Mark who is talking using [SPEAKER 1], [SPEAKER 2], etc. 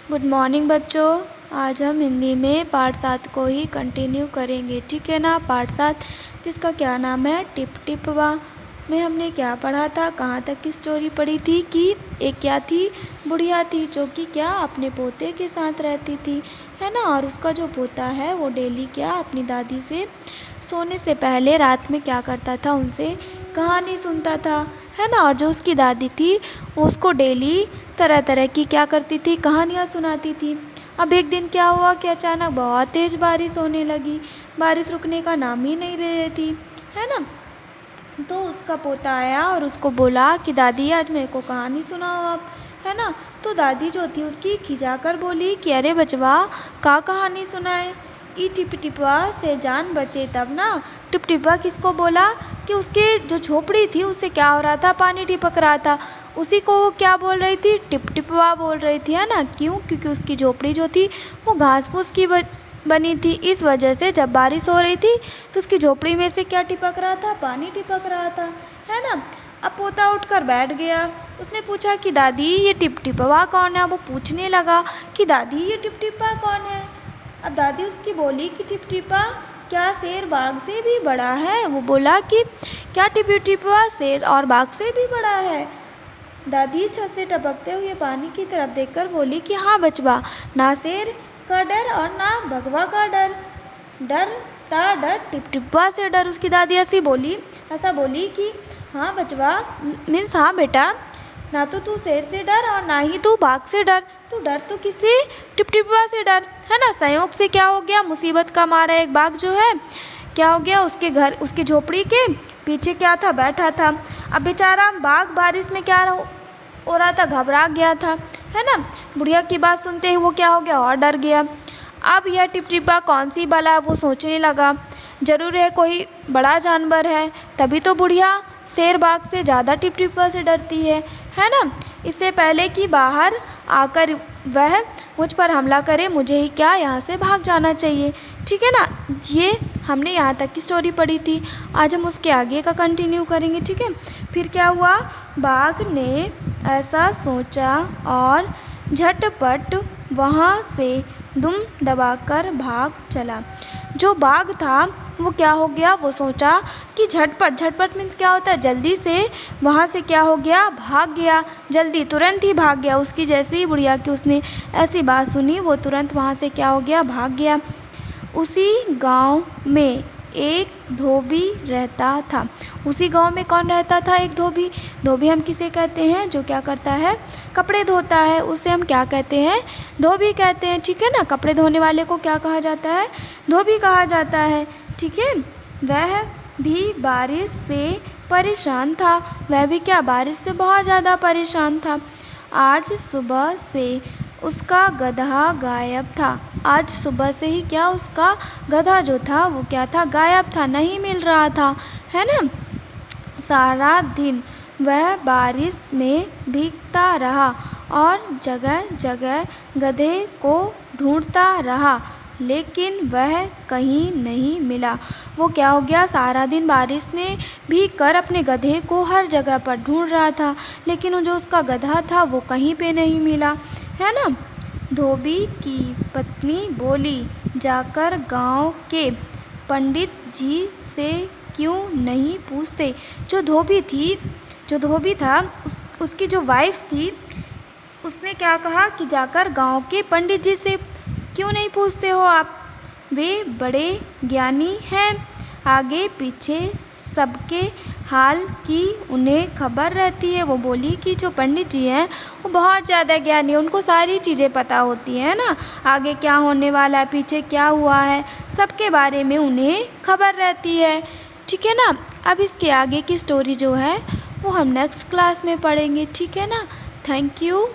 [SPEAKER 1] Good morning बच्चों। आज हम हिंदी में पाठ 7 को ही कंटिन्यू करेंगे, ठीक है ना। पाठ 7 जिसका क्या नाम है, टिप टिपवा में हमने क्या पढ़ा था, कहाँ तक की स्टोरी पढ़ी थी कि एक क्या थी, बुढ़िया थी जो कि क्या अपने पोते के साथ रहती थी, है ना। और उसका जो पोता है वो डेली क्या अपनी दादी से सोने से पहले रात में क्या करता था, उनसे कहानी सुनता था, है ना। और जो उसकी दादी थी वो उसको डेली तरह तरह की क्या करती थी, कहानियाँ सुनाती थी। अब एक दिन क्या हुआ कि अचानक बहुत तेज़ बारिश होने लगी, बारिश रुकने का नाम ही नहीं ले रही थी, है ना। तो उसका पोता आया और उसको बोला कि दादी आज मेरे को कहानी सुनाओ आप, है ना। तो दादी जो थी उसकी खिजा कर बोली कि अरे बचवा का कहानी सुनाए, ई टिप टिपवा से जान बचे तब ना। टिप टिपवा किसको बोला कि उसके जो झोपड़ी थी उससे क्या हो रहा था, पानी टिपक रहा था, उसी को वो क्या बोल रही थी, टिप टिपवा बोल रही थी, है ना। क्यों? क्योंकि उसकी झोपड़ी जो थी वो घास फूस की बनी थी। इस वजह से जब बारिश हो रही थी तो उसकी झोपड़ी में से क्या टिपक रहा था, पानी टिपक रहा था, है ना। अब पोता उठकर बैठ गया, उसने पूछा कि दादी ये टिप टिपवा कौन है। वो पूछने लगा कि दादी ये टिप टिपवा कौन है। अब दादी उसकी बोली कि टिप टिपा क्या शेर बाघ से भी बड़ा है। वो बोला कि क्या टिप टिपवा शेर और बाघ से भी बड़ा है। दादी छत से टपकते हुए पानी की तरफ देखकर बोली कि हाँ बचवा, ना शेर का डर और ना भगवा का डर, डर टिप टिपवा से डर। उसकी दादी ऐसा बोली कि हाँ बचवा, मीन्स हाँ बेटा, ना तो तू शेर से डर और ना ही तू बाघ से डर, तू डर तो किससे, टिप टिपवा से डर, है ना। संयोग से क्या हो गया, मुसीबत का मारा एक बाघ जो है क्या हो गया, उसके घर उसकी झोपड़ी के पीछे क्या था, बैठा था। अब बेचारा बाघ बारिश में क्या हो रहा था, घबरा गया था, है ना। बुढ़िया की बात सुनते ही वो क्या हो गया, और डर गया। अब यह टिप टिपा कौन सी बला, वो सोचने लगा, जरूर है कोई बड़ा जानवर है, तभी तो बुढ़िया शेर बाघ से ज़्यादा टिप टिपा से डरती है ना। इससे पहले कि बाहर आकर वह मुझ पर हमला करे, मुझे ही क्या यहाँ से भाग जाना चाहिए, ठीक है ना। ये हमने यहाँ तक की स्टोरी पढ़ी थी, आज हम उसके आगे का कंटिन्यू करेंगे, ठीक है। फिर क्या हुआ, बाघ ने ऐसा सोचा और झटपट वहाँ से दुम दबाकर भाग चला। जो बाघ था वो क्या हो गया, वो सोचा कि झटपट मीन्स क्या होता है, जल्दी से वहाँ से क्या हो गया, भाग गया, जल्दी तुरंत ही भाग गया। उसकी जैसे ही बुढ़िया की उसने ऐसी बात सुनी, वो तुरंत वहाँ से क्या हो गया, भाग गया। उसी गांव में एक धोबी रहता था। उसी गांव में कौन रहता था, एक धोबी। धोबी हम किसे कहते हैं, जो क्या करता है, कपड़े धोता है, उसे हम क्या कहते हैं, धोबी कहते हैं, ठीक है ना। कपड़े धोने वाले को क्या कहा जाता है, धोबी कहा जाता है, ठीक है। वह भी बारिश से परेशान था, वह भी क्या, बारिश से बहुत ज़्यादा परेशान था। आज सुबह से उसका गधा गायब था। आज सुबह से ही क्या, उसका गधा जो था वो क्या था, गायब था, नहीं मिल रहा था, है ना। सारा दिन वह बारिश में भीगता रहा और जगह जगह गधे को ढूंढता रहा, लेकिन वह कहीं नहीं मिला। वो क्या हो गया, सारा दिन बारिश में भीग कर अपने गधे को हर जगह पर ढूंढ रहा था, लेकिन वो जो उसका गधा था वो कहीं पे नहीं मिला, है ना। धोबी की पत्नी बोली, जाकर गांव के पंडित जी से क्यों नहीं पूछते। जो धोबी था उसकी जो वाइफ थी, उसने क्या कहा कि जाकर गांव के पंडित जी से क्यों नहीं पूछते हो आप, वे बड़े ज्ञानी हैं, आगे पीछे सबके हाल की उन्हें खबर रहती है। वो बोली कि जो पंडित जी हैं वो बहुत ज़्यादा ज्ञानी, उनको सारी चीज़ें पता होती हैं ना, आगे क्या होने वाला है, पीछे क्या हुआ है, सबके बारे में उन्हें खबर रहती है, ठीक है ना। अब इसके आगे की स्टोरी जो है वो हम नेक्स्ट क्लास में पढ़ेंगे, ठीक है ना। Thank you.